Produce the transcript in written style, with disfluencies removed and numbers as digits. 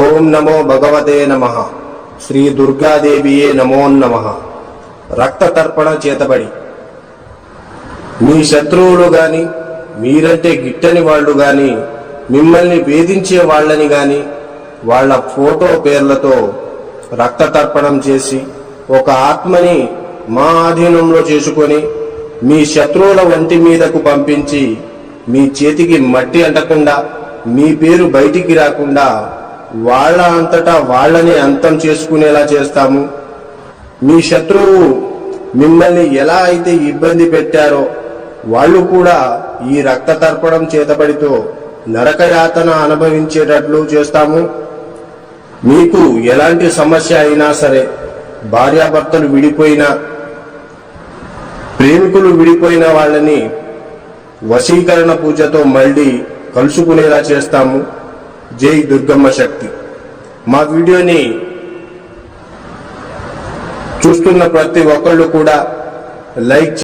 ఓం నమో భగవతే నమః. శ్రీ దుర్గాదేవియే నమో నమః. రక్త తర్పణ చేతబడి మీ శత్రువులు గాని, మీరంటే గిట్టని వాళ్ళు గాని, మిమ్మల్ని వేధించే వాళ్ళని గాని వాళ్ళ ఫోటో పేర్లతో రక్త తర్పణం చేసి ఒక ఆత్మని మా ఆధీనంలో చేసుకొని మీ శత్రువుల వంటి మీదకు పంపించి మీ చేతికి మట్టి అంటకుండా, మీ పేరు బయటికి రాకుండా వాళ్ళ అంతటా వాళ్ళని అంతం చేసుకునేలా చేస్తాము. మీ శత్రువు మిమ్మల్ని ఎలా అయితే ఇబ్బంది పెట్టారో వాళ్ళు కూడా ఈ రక్త తర్పణం చేతబడితో నరకయాతన అనుభవించేటట్లు చేస్తాము. మీకు ఎలాంటి సమస్య అయినా సరే, భార్యాభర్తలు విడిపోయినా, ప్రేమికులు విడిపోయిన వాళ్ళని వశీకరణ పూజతో మళ్ళీ కలుసుకునేలా చేస్తాము. జై దుర్గమ్మ శక్తి. మా వీడియోని చూస్తున్న ప్రతి ఒక్కళ్ళు కూడా లైక్